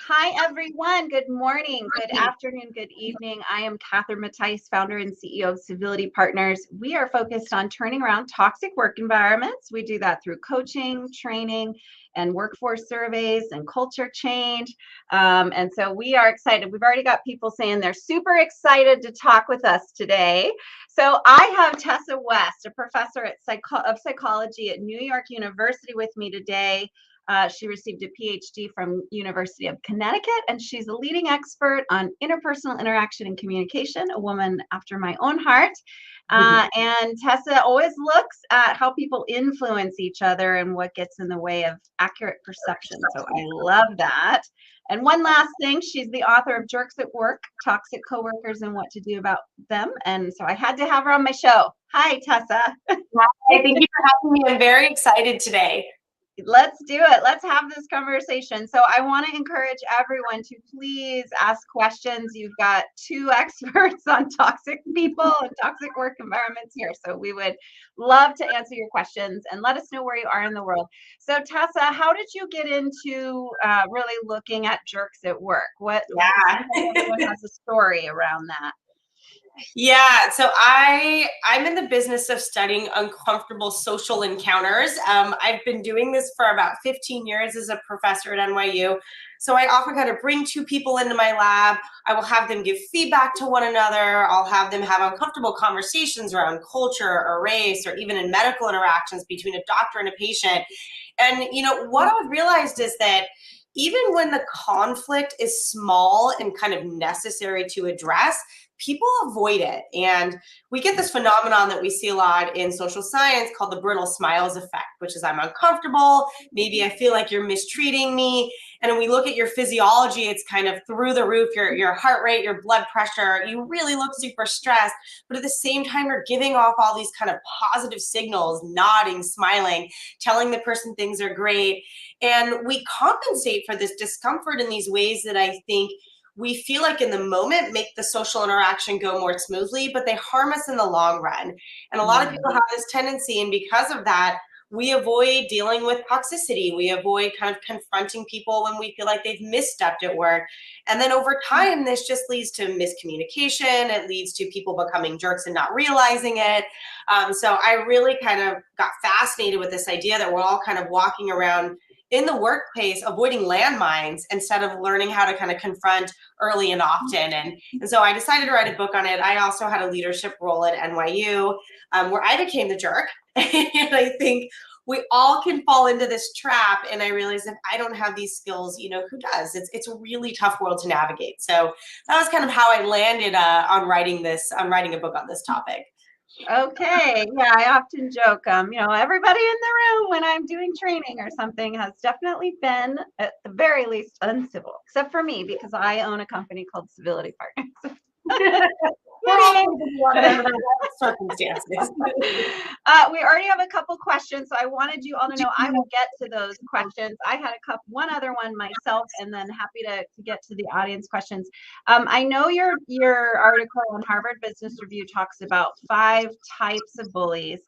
Hi, everyone. Good morning, good afternoon, good evening. I am Catherine Mattice, founder and CEO of Civility Partners. We are focused on turning around toxic work environments. We do that through coaching, training, and workforce surveys and culture change. And so we are excited. We've already got people saying they're super excited to talk with us today. So I have Tessa West, a professor of psychology at New York University with me today. She received a PhD from University of Connecticut, and she's a leading expert on interpersonal interaction and communication, a woman after my own heart. And Tessa always looks at how people influence each other and what gets in the way of accurate perception. So I love that. And one last thing, she's the author of Jerks at Work, Toxic Coworkers and What to Do About Them. And so I had to have her on my show. Hi, Tessa. Hi, thank you for having me. I'm very excited today. Let's do it. Let's have this conversation. So I want to encourage everyone to please ask questions. You've got two experts on toxic people and toxic work environments here. So we would love to answer your questions and let us know where you are in the world. So Tessa, how did you get into really looking at jerks at work? Everyone has a story around that. Yeah, so I'm in the business of studying uncomfortable social encounters. I've been doing this for about 15 years as a professor at NYU. So I often kind of bring two people into my lab. I will have them give feedback to one another. I'll have them have uncomfortable conversations around culture or race, or even in medical interactions between a doctor and a patient. And what I've realized is that even when the conflict is small and kind of necessary to address, people avoid it. And we get this phenomenon that we see a lot in social science called the brittle smiles effect, which is I'm uncomfortable. Maybe I feel like you're mistreating me. And when we look at your physiology, it's kind of through the roof, your heart rate, your blood pressure, you really look super stressed. But at the same time, you're giving off all these kind of positive signals, nodding, smiling, telling the person things are great. And we compensate for this discomfort in these ways that I think we feel like in the moment make the social interaction go more smoothly, but they harm us in the long run. And a lot of people have this tendency, and because of that, we avoid dealing with toxicity. We avoid kind of confronting people when we feel like they've misstepped at work. And then over time, this just leads to miscommunication. It leads to people becoming jerks and not realizing it. So I really kind of got fascinated with this idea that we're all kind of walking around in the workplace avoiding landmines instead of learning how to kind of confront early and often. And so I decided to write a book on it. I also had a leadership role at NYU where I became the jerk. And I think we all can fall into this trap. And I realized if I don't have these skills, who does? It's a really tough world to navigate. So that was kind of how I landed on writing a book on this topic. Okay. Yeah, I often joke, everybody in the room when I'm doing training or something has definitely been, at the very least, uncivil, except for me, because I own a company called Civility Partners. Circumstances. We already have a couple questions, so I wanted you all to know I will get to those questions. I had one other one myself, and then happy to get to the audience questions. I know your article on Harvard Business Review talks about 5 types of bullies,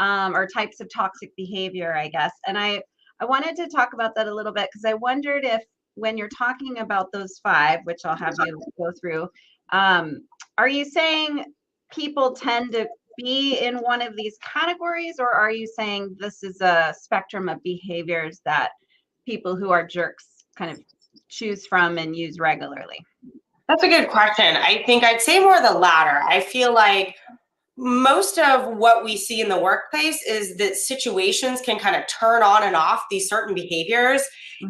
or types of toxic behavior, I guess. And I wanted to talk about that a little bit because I wondered if when you're talking about those 5, which I'll have you go through, are you saying people tend to be in one of these categories, or are you saying this is a spectrum of behaviors that people who are jerks kind of choose from and use regularly? That's a good question. I think I'd say more the latter. I feel like most of what we see in the workplace is that situations can kind of turn on and off these certain behaviors,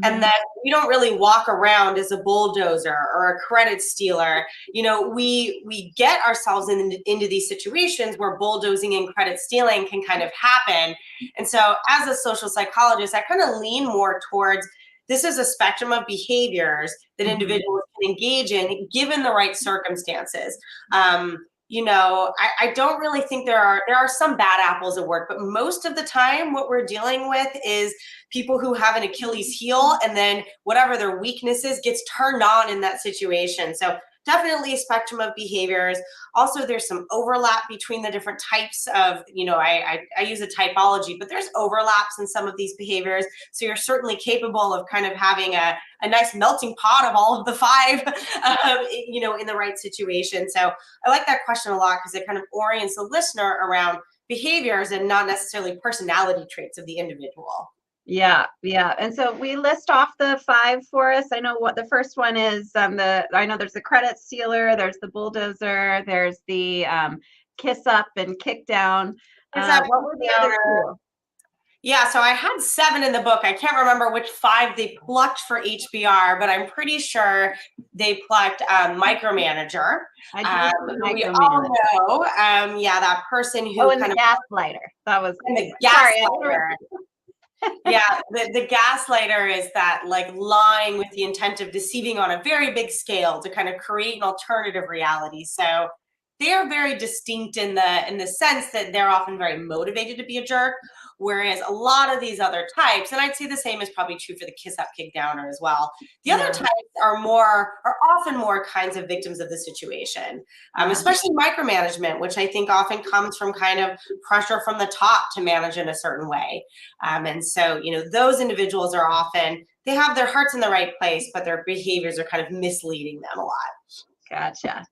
and that we don't really walk around as a bulldozer or a credit stealer. We get ourselves into these situations where bulldozing and credit stealing can kind of happen. And so as a social psychologist, I kind of lean more towards this is a spectrum of behaviors that individuals can engage in given the right circumstances. I don't really think there are some bad apples at work, but most of the time what we're dealing with is people who have an Achilles heel, and then whatever their weakness is gets turned on in that situation. So definitely a spectrum of behaviors. Also, there's some overlap between the different types of, I use a typology, but there's overlaps in some of these behaviors. So you're certainly capable of kind of having a nice melting pot of all of the five, in the right situation. So I like that question a lot because it kind of orients the listener around behaviors and not necessarily personality traits of the individual. Yeah. And so we list off the 5 for us. I know what the first one is. I know there's the credit stealer, there's the bulldozer, there's the kiss up and kick down. What were the other 2? Yeah, so I had 7 in the book. I can't remember which 5 they plucked for HBR, but I'm pretty sure they plucked micromanager. We all know, that person who and the gaslighter. That was the gaslighter. Yeah, the gaslighter is that like lying with the intent of deceiving on a very big scale to kind of create an alternative reality. So they are very distinct in the sense that they're often very motivated to be a jerk, whereas a lot of these other types, and I'd say the same is probably true for the kiss up, kick downer as well. The other types are often more kinds of victims of the situation, especially micromanagement, which I think often comes from kind of pressure from the top to manage in a certain way. And so, those individuals are often, they have their hearts in the right place, but their behaviors are kind of misleading them a lot. Gotcha.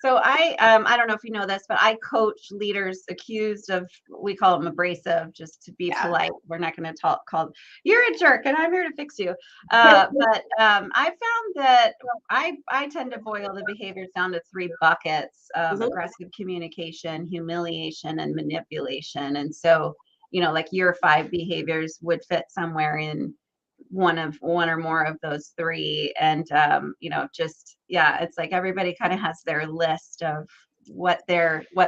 So I don't know if you know this, but I coach leaders accused of, we call them abrasive, just to be polite. We're not going to talk called, you're a jerk and I'm here to fix you. But I found that I tend to boil the behaviors down to 3 buckets of aggressive communication, humiliation, and manipulation. And so, like your 5 behaviors would fit somewhere in one or more of those 3. And it's like everybody kind of has their list of what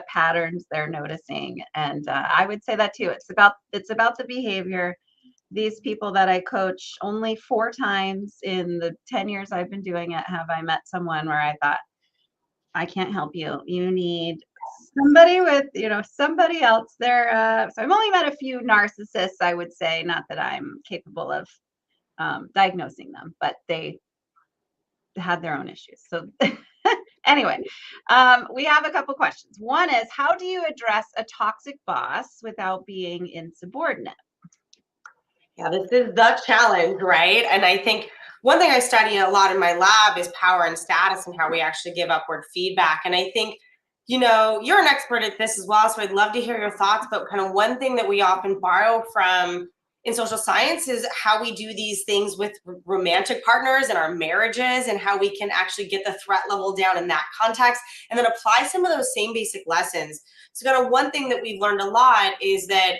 patterns they're noticing. And I would say that too. It's about the behavior. These people that I coach, only 4 times in the 10 years I've been doing it have I met someone where I thought, I can't help you. You need somebody with, somebody else there. So I've only met a few narcissists, I would say, not that I'm capable of diagnosing them, but they had their own issues. So anyway, we have a couple questions. One is, how do you address a toxic boss without being insubordinate? Yeah, this is the challenge, right? And I think one thing I study a lot in my lab is power and status and how we actually give upward feedback. And I think, you're an expert at this as well, so I'd love to hear your thoughts. But kind of one thing that we often borrow from in social science is how we do these things with romantic partners and our marriages, and how we can actually get the threat level down in that context and then apply some of those same basic lessons. So kind of one thing that we've learned a lot is that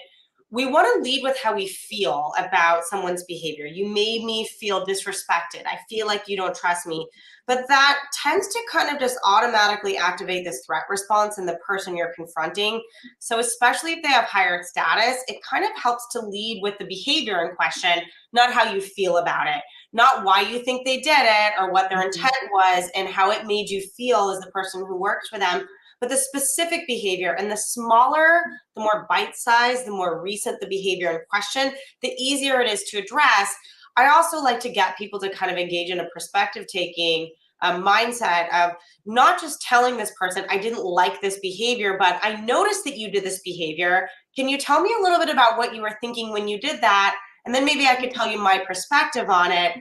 we want to lead with how we feel about someone's behavior. You made me feel disrespected. I feel like you don't trust me. But that tends to kind of just automatically activate this threat response in the person you're confronting. So especially if they have higher status, it kind of helps to lead with the behavior in question, not how you feel about it, not why you think they did it or what their intent was and how it made you feel as the person who works for them, but the specific behavior. And the smaller, the more bite-sized, the more recent the behavior in question, the easier it is to address. I also like to get people to kind of engage in a perspective-taking mindset of not just telling this person, I didn't like this behavior, but I noticed that you did this behavior. Can you tell me a little bit about what you were thinking when you did that? And then maybe I could tell you my perspective on it.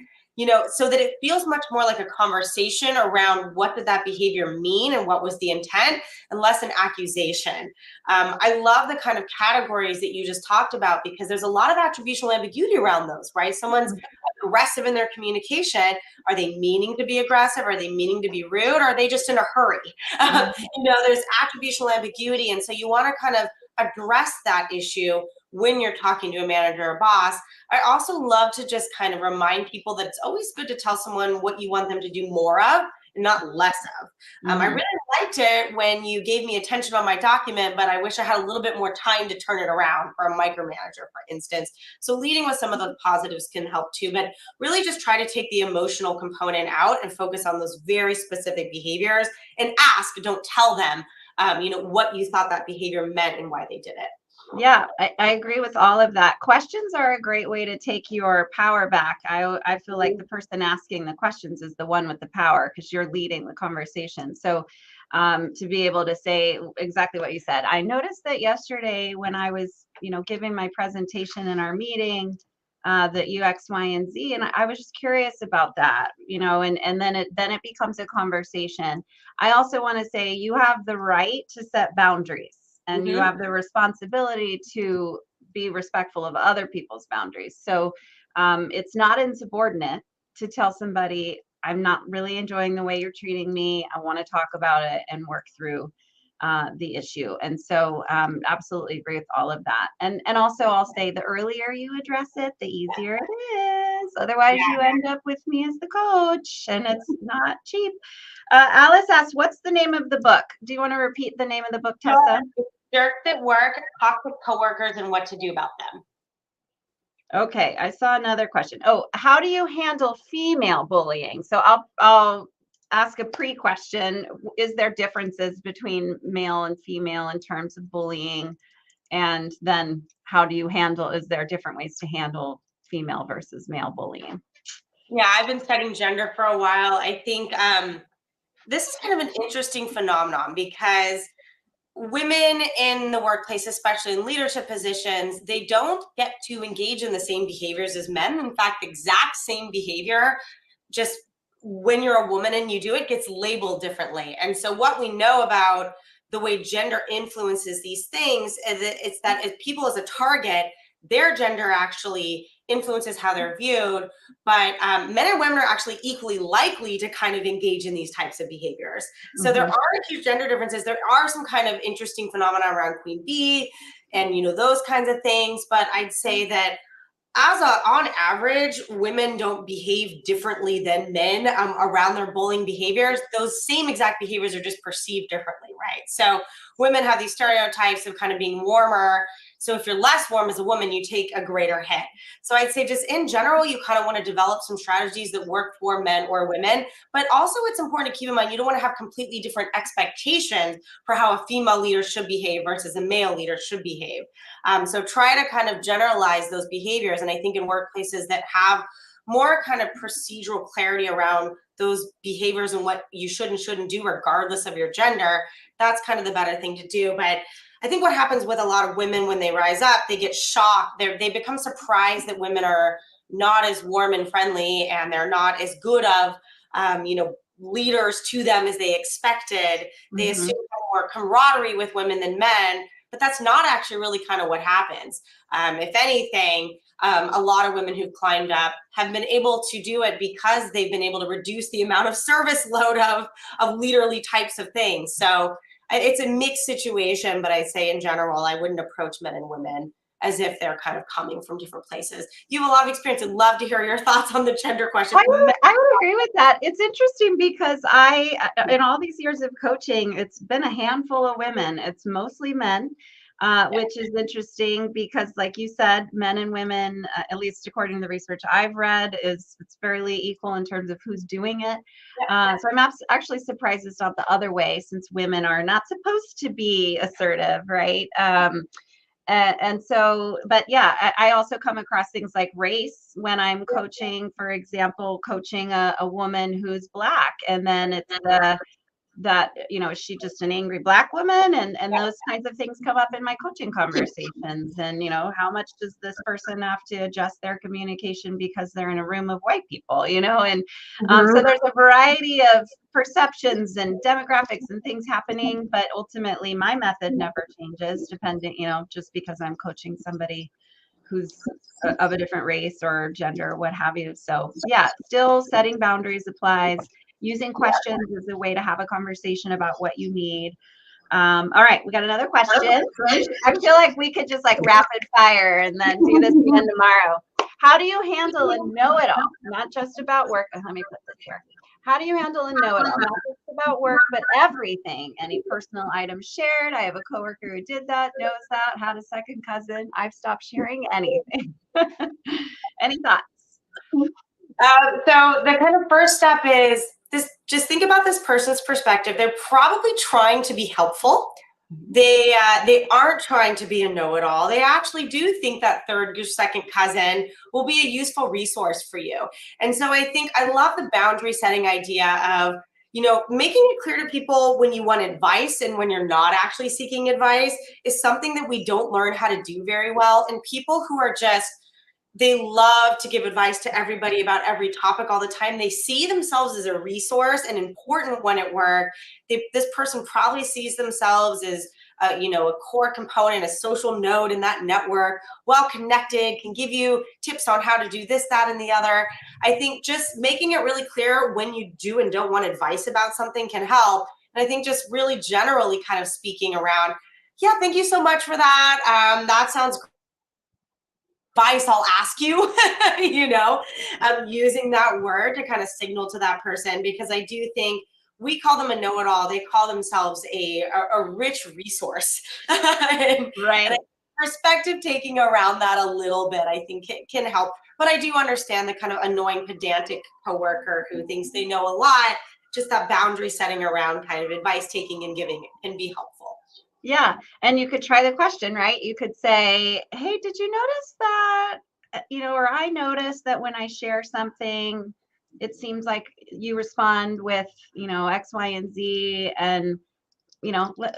So that it feels much more like a conversation around what did that behavior mean and what was the intent, and less an accusation. I love the kind of categories that you just talked about, because there's a lot of attributional ambiguity around those, right? Someone's aggressive in their communication. Are they meaning to be aggressive? Are they meaning to be rude? Or are they just in a hurry? There's attributional ambiguity. And so you want to kind of address that issue when you're talking to a manager or boss. I also love to just kind of remind people that it's always good to tell someone what you want them to do more of and not less of. I really liked it when you gave me attention on my document, but I wish I had a little bit more time to turn it around for a micromanager, for instance. So leading with some of the positives can help too, but really just try to take the emotional component out and focus on those very specific behaviors and ask, don't tell them, what you thought that behavior meant and why they did it. Yeah, I agree with all of that. Questions are a great way to take your power back. I feel like the person asking the questions is the one with the power because you're leading the conversation. So to be able to say exactly what you said. I noticed that yesterday when I was, giving my presentation in our meeting, that U, X, Y, and Z, and I was just curious about that, and then it becomes a conversation. I also want to say you have the right to set boundaries and you Mm-hmm. have the responsibility to be respectful of other people's boundaries. So it's not insubordinate to tell somebody, I'm not really enjoying the way you're treating me. I want to talk about it and work through the issue. And so absolutely agree with all of that. And also I'll say the earlier you address it, the easier it is. Otherwise you end up with me as the coach and it's not cheap. Alice asked, what's the name of the book? Do you want to repeat the name of the book, Tessa? Jerks at Work, Toxic Coworkers, and What to Do About Them. Okay, I saw another question. Oh, how do you handle female bullying? So I'll ask a pre-question. Is there differences between male and female in terms of bullying? And then how do you handle, is there different ways to handle female versus male bullying? Yeah, I've been studying gender for a while. I think this is kind of an interesting phenomenon because women in the workplace, especially in leadership positions, they don't get to engage in the same behaviors as men. In fact, exact same behavior, just when you're a woman and you do it, gets labeled differently. And so what we know about the way gender influences these things is that it's that if people as a target, their gender actually influences how they're viewed, but men and women are actually equally likely to kind of engage in these types of behaviors. So there are huge gender differences. There are some kind of interesting phenomena around queen bee and those kinds of things, but I'd say that on average, women don't behave differently than men around their bullying behaviors. Those same exact behaviors are just perceived differently, right? So women have these stereotypes of kind of being warmer. So if you're less warm as a woman, you take a greater hit. So I'd say just in general, you kind of want to develop some strategies that work for men or women. But also it's important to keep in mind, you don't want to have completely different expectations for how a female leader should behave versus a male leader should behave. So try to kind of generalize those behaviors. And I think in workplaces that have more kind of procedural clarity around those behaviors and what you should and shouldn't do regardless of your gender, that's kind of the better thing to do. But I think what happens with a lot of women when they rise up, they get shocked. They become surprised that women are not as warm and friendly and they're not as good of, leaders to them as they expected. They assume more camaraderie with women than men, but that's not actually really kind of what happens. If anything, a lot of women who've climbed up have been able to do it because they've been able to reduce the amount of service load of leaderly types of things. So it's a mixed situation, but I'd say in general, I wouldn't approach men and women as if they're kind of coming from different places. You have a lot of experience. I'd love to hear your thoughts on the gender question. I would agree with that. It's interesting because in all these years of coaching, it's been a handful of women. It's mostly men, which is interesting because, like you said, men and women, at least according to the research I've read, it's fairly equal in terms of who's doing it. So I'm actually surprised it's not the other way, since women are not supposed to be assertive, right? And so, but yeah, I also come across things like race when I'm coaching, for example, coaching a woman who's Black, and then it's that, is she just an angry Black woman? And those kinds of things come up in my coaching conversations. And, how much does this person have to adjust their communication because they're in a room of white people, and so there's a variety of perceptions and demographics and things happening, but ultimately my method never changes depending, just because I'm coaching somebody who's of a different race or gender, what have you. So yeah, still setting boundaries applies. Using questions is a way to have a conversation about what you need. All right, we got another question. I feel like we could just like rapid fire and then do this again tomorrow. How do you handle a know-it-all? Not just about work. Let me put this here. How do you handle a know-it-all? Not just about work, but everything. Any personal items shared? I have a coworker who did that, knows that, had a second cousin. I've stopped sharing anything. Any thoughts? So the kind of first step is just think about this person's perspective. They're probably trying to be helpful. they aren't trying to be a know-it-all. They actually do think that third or second cousin will be a useful resource for you. And so I think I love the boundary setting idea of, making it clear to people when you want advice and when you're not actually seeking advice is something that we don't learn how to do very well. And people who are just, they love to give advice to everybody about every topic all the time. They see themselves as a resource and important when at work. This person probably sees themselves as a core component, a social node in that network, well connected, can give you tips on how to do this, that, and the other. I think just making it really clear when you do and don't want advice about something can help. And I think just really generally kind of speaking around, yeah, thank you so much for that. That sounds advice I'll ask you, using that word to kind of signal to that person, because I do think we call them a know-it-all. They call themselves a rich resource. Right. And perspective taking around that a little bit, I think it can help. But I do understand the kind of annoying, pedantic coworker who thinks they know a lot. Just that boundary setting around kind of advice taking and giving can be helpful. Yeah. And you could try the question, right? You could say, hey, did you notice that, or I noticed that when I share something, it seems like you respond with, X, Y, and Z. And,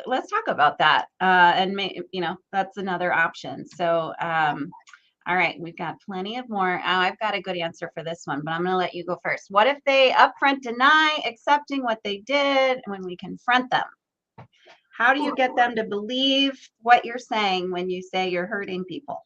let's talk about that. That's another option. So, all right, we've got plenty of more. I've got a good answer for this one, but I'm going to let you go first. What if they upfront deny accepting what they did when we confront them? How do you get them to believe what you're saying when you say you're hurting people?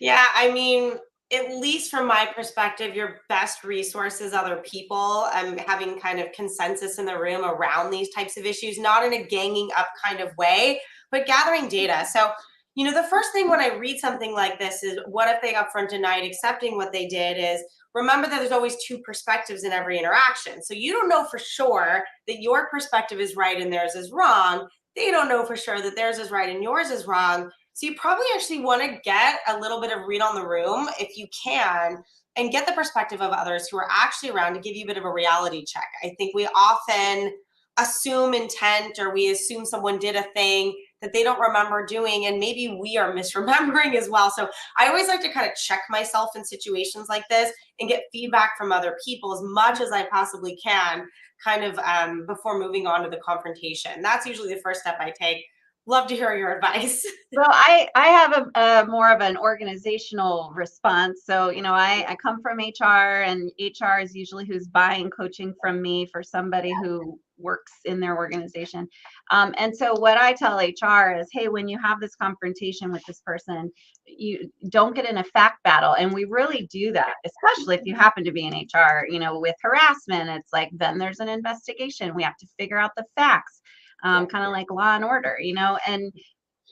Yeah, I mean, at least from my perspective, your best resource is other people. Having kind of consensus in the room around these types of issues, not in a ganging up kind of way, but gathering data. So, the first thing when I read something like this is, what if they upfront denied accepting what they did, is remember that there's always two perspectives in every interaction. So you don't know for sure that your perspective is right and theirs is wrong. They don't know for sure that theirs is right and yours is wrong. So you probably actually want to get a little bit of read on the room if you can, and get the perspective of others who are actually around to give you a bit of a reality check. I think we often assume intent, or we assume someone did a thing that they don't remember doing, and maybe we are misremembering as well. So I always like to kind of check myself in situations like this and get feedback from other people as much as I possibly can, kind of before moving on to the confrontation. That's usually the first step I take. Love to hear your advice. So I have a more of an organizational response. So, I come from HR, and HR is usually who's buying coaching from me for somebody who works in their organization. And so what I tell HR is, hey, when you have this confrontation with this person, you don't get in a fact battle. And we really do that, especially if you happen to be in HR, with harassment. It's like, then there's an investigation. We have to figure out the facts. Kind of like Law and Order, and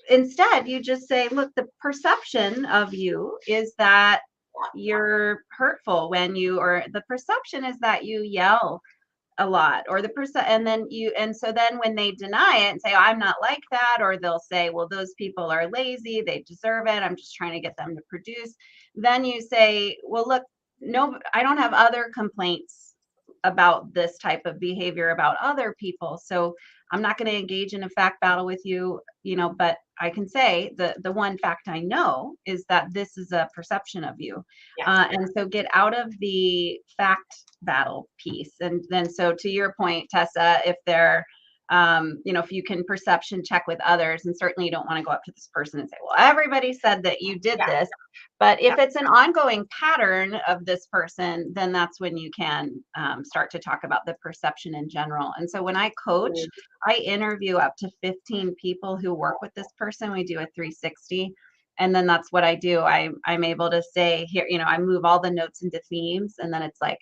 instead you just say, look, the perception of you is that you're hurtful or the perception is that you yell a lot, or and so then when they deny it and say, oh, I'm not like that, or they'll say, well, those people are lazy, they deserve it, I'm just trying to get them to produce. Then you say, well, look, no, I don't have other complaints about this type of behavior about other people, so I'm not going to engage in a fact battle with you, but I can say the one fact I know is that this is a perception of you. And so get out of the fact battle piece. And then, so to your point, Tessa, if they're, if you can perception check with others, and certainly you don't want to go up to this person and say, well, everybody said that you did this. But if it's an ongoing pattern of this person, then that's when you can start to talk about the perception in general. And so when I coach, I interview up to 15 people who work with this person. We do a 360. And then that's what I do. I'm able to say here, I move all the notes into themes. And then it's like,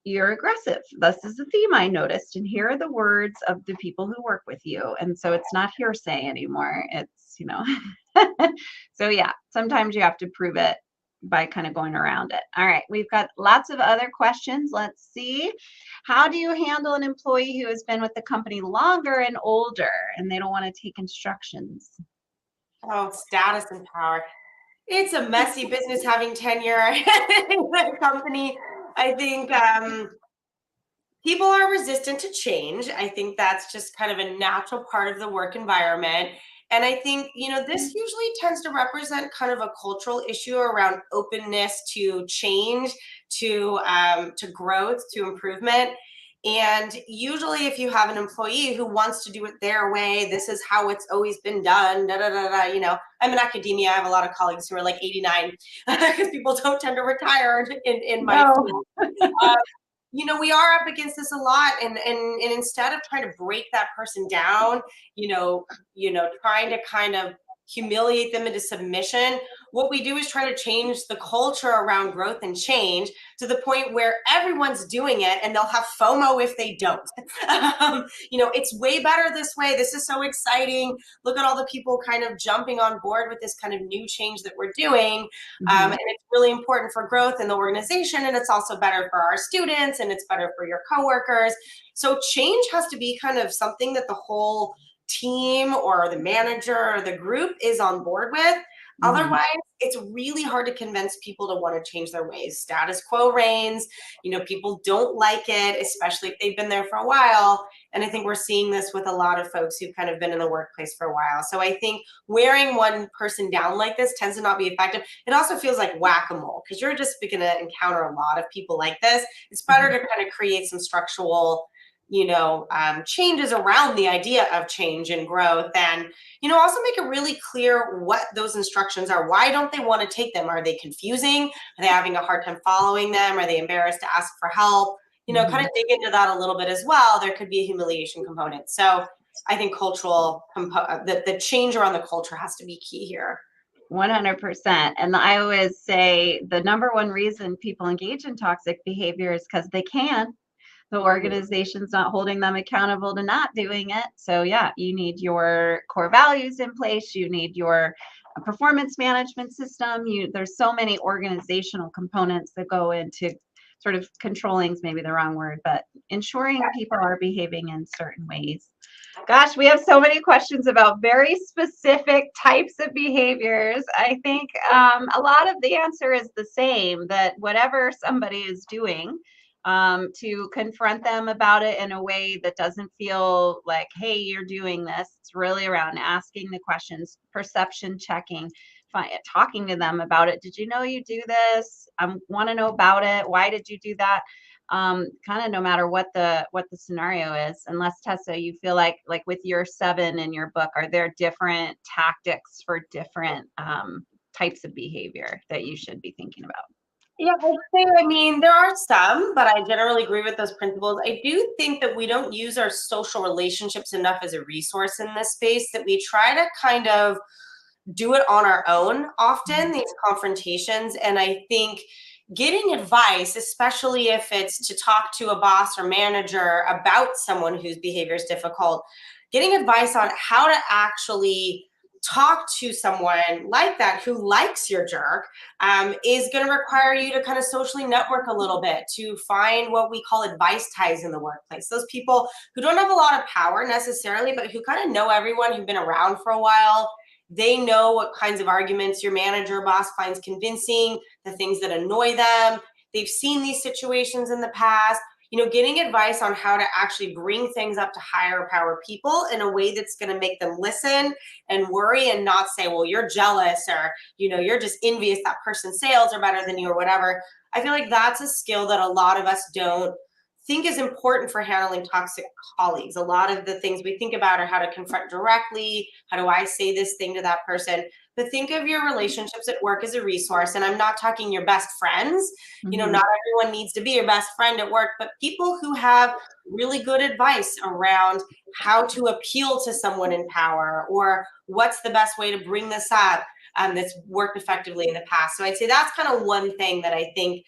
you're aggressive. This is the theme I noticed. And here are the words of the people who work with you. And so it's not hearsay anymore. It's, so yeah, sometimes you have to prove it by kind of going around it. All right, we've got lots of other questions. Let's see. How do you handle an employee who has been with the company longer and older, and they don't want to take instructions? Oh, status and power. It's a messy business having tenure in the company. I think People are resistant to change. I think that's just kind of a natural part of the work environment. And I think, this usually tends to represent kind of a cultural issue around openness to change, to growth, to improvement. And usually, if you have an employee who wants to do it their way, this is how it's always been done. Da, da, da, da, I'm in academia. I have a lot of colleagues who are like 89 because people don't tend to retire in my No. field. We are up against this a lot, and instead of trying to break that person down, trying to kind of humiliate them into submission, what we do is try to change the culture around growth and change to the point where everyone's doing it and they'll have FOMO if they don't. It's way better this way. This is so exciting. Look at all the people kind of jumping on board with this kind of new change that we're doing. And it's really important for growth in the organization. And it's also better for our students, and it's better for your coworkers. So change has to be kind of something that the whole team or the manager or the group is on board with. Otherwise, it's really hard to convince people to want to change their ways. Status quo reigns. People don't like it, especially if they've been there for a while. And I think we're seeing this with a lot of folks who've kind of been in the workplace for a while. So I think wearing one person down like this tends to not be effective. It also feels like whack-a-mole because you're just going to encounter a lot of people like this. It's better to kind of create some structural changes around the idea of change and growth, and also make it really clear what those instructions are. Why don't they want to take them? Are they confusing? Are they having a hard time following them? Are they embarrassed to ask for help? Kind of dig into that a little bit as well. There could be a humiliation component. So I think the change around the culture has to be key here. 100%. And I always say the number one reason people engage in toxic behavior is because they can. The organization's not holding them accountable to not doing it. So yeah, you need your core values in place. You need your performance management system. There's so many organizational components that go into sort of controlling is maybe the wrong word, but ensuring people are behaving in certain ways. Gosh, we have so many questions about very specific types of behaviors. I think a lot of the answer is the same, that whatever somebody is doing, to confront them about it in a way that doesn't feel like, hey, you're doing this. It's really around asking the questions, perception checking, talking to them about it. Did you know you do this? I want to know about it. Why did you do that? Kind of no matter what the scenario is. Unless, Tessa, you feel like with your 7 in your book, are there different tactics for different types of behavior that you should be thinking about? Yeah, I mean, there are some, but I generally agree with those principles. I do think that we don't use our social relationships enough as a resource in this space, that we try to kind of do it on our own often, these confrontations. And I think getting advice, especially if it's to talk to a boss or manager about someone whose behavior is difficult, getting advice on how to actually talk to someone like that who likes your jerk is going to require you to kind of socially network a little bit, to find what we call advice ties in the workplace. Those people who don't have a lot of power necessarily, but who kind of know everyone, who've been around for a while. They know what kinds of arguments your manager or boss finds convincing, the things that annoy them. They've seen these situations in the past. Getting advice on how to actually bring things up to higher power people in a way that's going to make them listen and worry, and not say, well, you're jealous, or, you're just envious that person's sales are better than you, or whatever. I feel like that's a skill that a lot of us don't think is important for handling toxic colleagues. A lot of the things we think about are how to confront directly. How do I say this thing to that person? But think of your relationships at work as a resource. And I'm not talking your best friends. Not everyone needs to be your best friend at work, but people who have really good advice around how to appeal to someone in power, or what's the best way to bring this up. That's worked effectively in the past. So I'd say that's kind of one thing that I think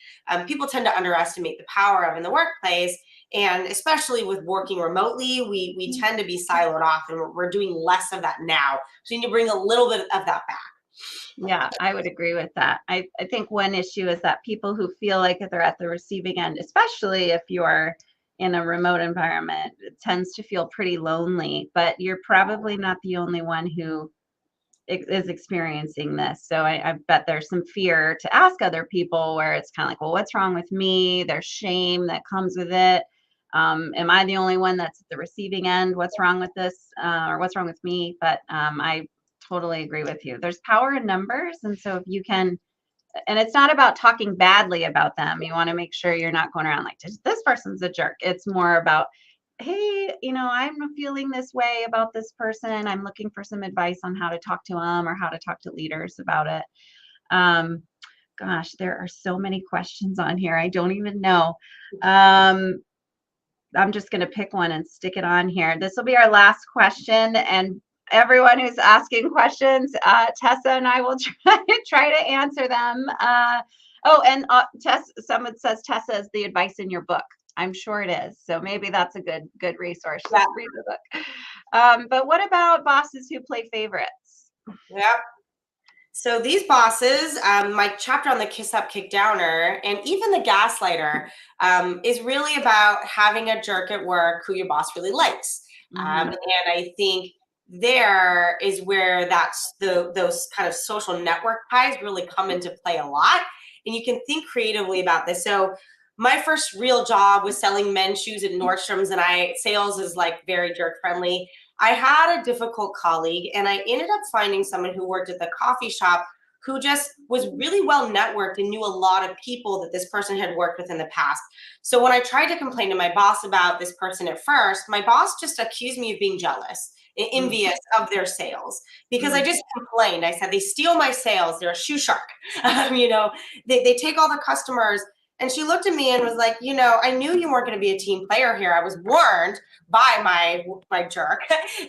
people tend to underestimate the power of in the workplace. And especially with working remotely, we tend to be siloed off, and we're doing less of that now. So you need to bring a little bit of that back. Yeah, I would agree with that. I think one issue is that people who feel like they're at the receiving end, especially if you're in a remote environment, it tends to feel pretty lonely, but you're probably not the only one who is experiencing this. So I bet there's some fear to ask other people, where it's kind of like, well, what's wrong with me? There's shame that comes with it. Am I the only one that's at the receiving end? What's wrong with this? Or what's wrong with me? But I totally agree with you. There's power in numbers. And so if you can, and it's not about talking badly about them. You want to make sure you're not going around like, this person's a jerk. It's more about, hey, I'm feeling this way about this person. I'm looking for some advice on how to talk to them or how to talk to leaders about it. Gosh, there are so many questions on here. I don't even know. I'm just going to pick one and stick it on here. This will be our last question. And everyone who's asking questions, Tessa and I will try to answer them. Someone says Tessa is the advice in your book. I'm sure it is. So maybe that's a good resource. Yeah. Just read the book. But what about bosses who play favorites? Yep. So these bosses, my chapter on the kiss up, kick downer, and even the gaslighter is really about having a jerk at work who your boss really likes. And I think there is where those kind of social network ties really come into play a lot. And you can think creatively about this. So my first real job was selling men's shoes at Nordstrom's, and sales is like very jerk friendly. I had a difficult colleague, and I ended up finding someone who worked at the coffee shop who just was really well networked and knew a lot of people that this person had worked with in the past. So when I tried to complain to my boss about this person at first, my boss just accused me of being jealous and envious of their sales because I just complained. I said, they steal my sales. They're a shoe shark. They take all the customers. And she looked at me and was like, I knew you weren't going to be a team player here. I was warned by my jerk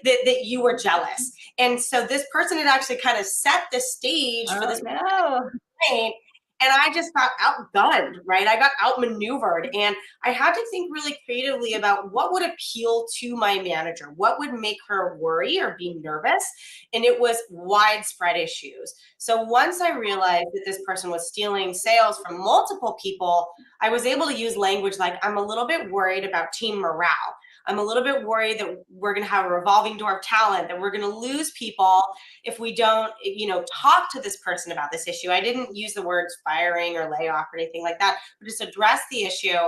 that you were jealous. And so this person had actually kind of set the stage for this complaint. And I just got outgunned, right? I got outmaneuvered. And I had to think really creatively about what would appeal to my manager, what would make her worry or be nervous. And it was widespread issues. So once I realized that this person was stealing sales from multiple people, I was able to use language like, I'm a little bit worried about team morale. I'm a little bit worried that we're going to have a revolving door of talent, that we're going to lose people if we don't, talk to this person about this issue. I didn't use the words firing or layoff or anything like that, but just address the issue.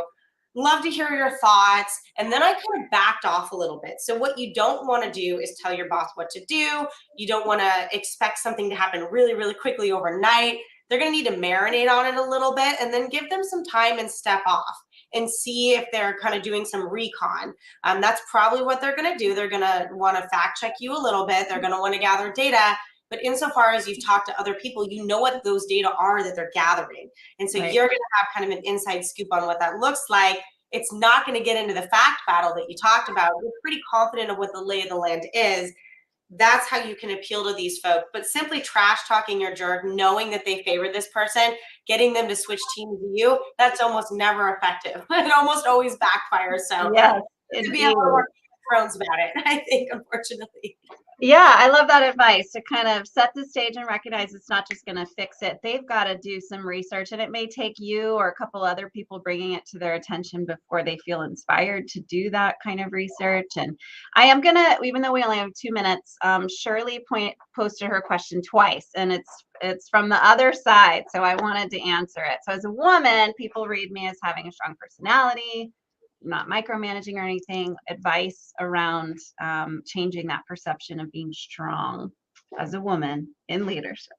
Love to hear your thoughts. And then I kind of backed off a little bit. So what you don't want to do is tell your boss what to do. You don't want to expect something to happen really, really quickly overnight. They're going to need to marinate on it a little bit and then give them some time and step off and see if they're kind of doing some recon. That's probably what they're going to do. They're going to want to fact check you a little bit. They're going to want to gather data. But insofar as you've talked to other people, you know what those data are that they're gathering. And so you're going to have kind of an inside scoop on what that looks like. It's not going to get into the fact battle that you talked about. You're pretty confident of what the lay of the land is. That's how you can appeal to these folks. But simply trash talking your jerk, knowing that they favor this person, getting them to switch teams to you, that's almost never effective. It almost always backfires. So yes, to be a little more thrones about it, I think, unfortunately. Yeah, I love that advice to kind of set the stage and recognize it's not just going to fix it. They've got to do some research, and it may take you or a couple other people bringing it to their attention before they feel inspired to do that kind of research. And I am going to, even though we only have 2 minutes, Shirley posted her question twice, and it's from the other side. So I wanted to answer it. So as a woman, people read me as having a strong personality, not micromanaging or anything. Advice around changing that perception of being strong as a woman in leadership.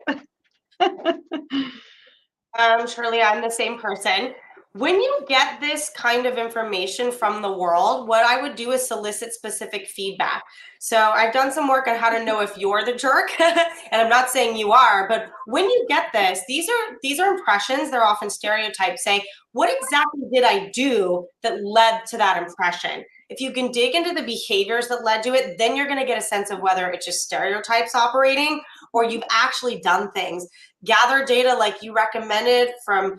Shirley, I'm the same person. When you get this kind of information from the world, what I would do is solicit specific feedback. So I've done some work on how to know if you're the jerk, and I'm not saying you are, but when you get this, these are impressions. They're often stereotypes saying, what exactly did I do that led to that impression? If you can dig into the behaviors that led to it, then you're going to get a sense of whether it's just stereotypes operating or you've actually done things. Gather data like you recommended from,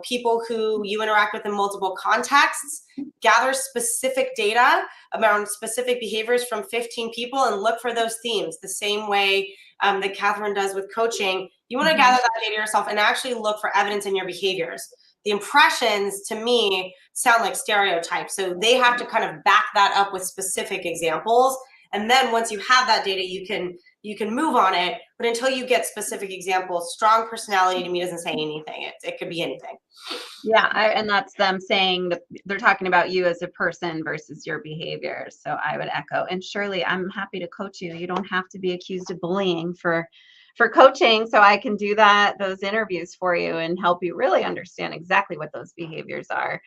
people who you interact with in multiple contexts. Gather specific data around specific behaviors from 15 people and look for those themes the same way that Catherine does with coaching. You want to gather that data yourself and actually look for evidence in your behaviors. The impressions, to me, sound like stereotypes. So they have to kind of back that up with specific examples. And then once you have that data, you can move on it. But until you get specific examples, strong personality to me doesn't say anything. It could be anything. Yeah, and that's them saying that they're talking about you as a person versus your behavior. So I would echo. And Shirley, I'm happy to coach you. You don't have to be accused of bullying for coaching, so I can do those interviews for you and help you really understand exactly what those behaviors are.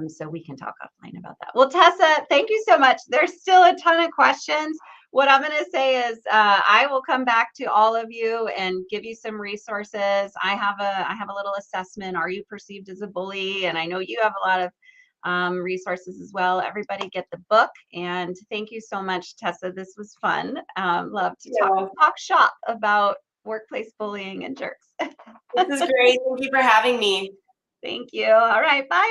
So we can talk offline about that. Well, Tessa, thank you so much. There's still a ton of questions. What I'm going to say is I will come back to all of you and give you some resources. I have a little assessment. Are you perceived as a bully? And I know you have a lot of resources as well. Everybody get the book. And thank you so much, Tessa. This was fun. Love to talk shop about workplace bullying and jerks. This is great. Thank you for having me. Thank you. All right. Bye.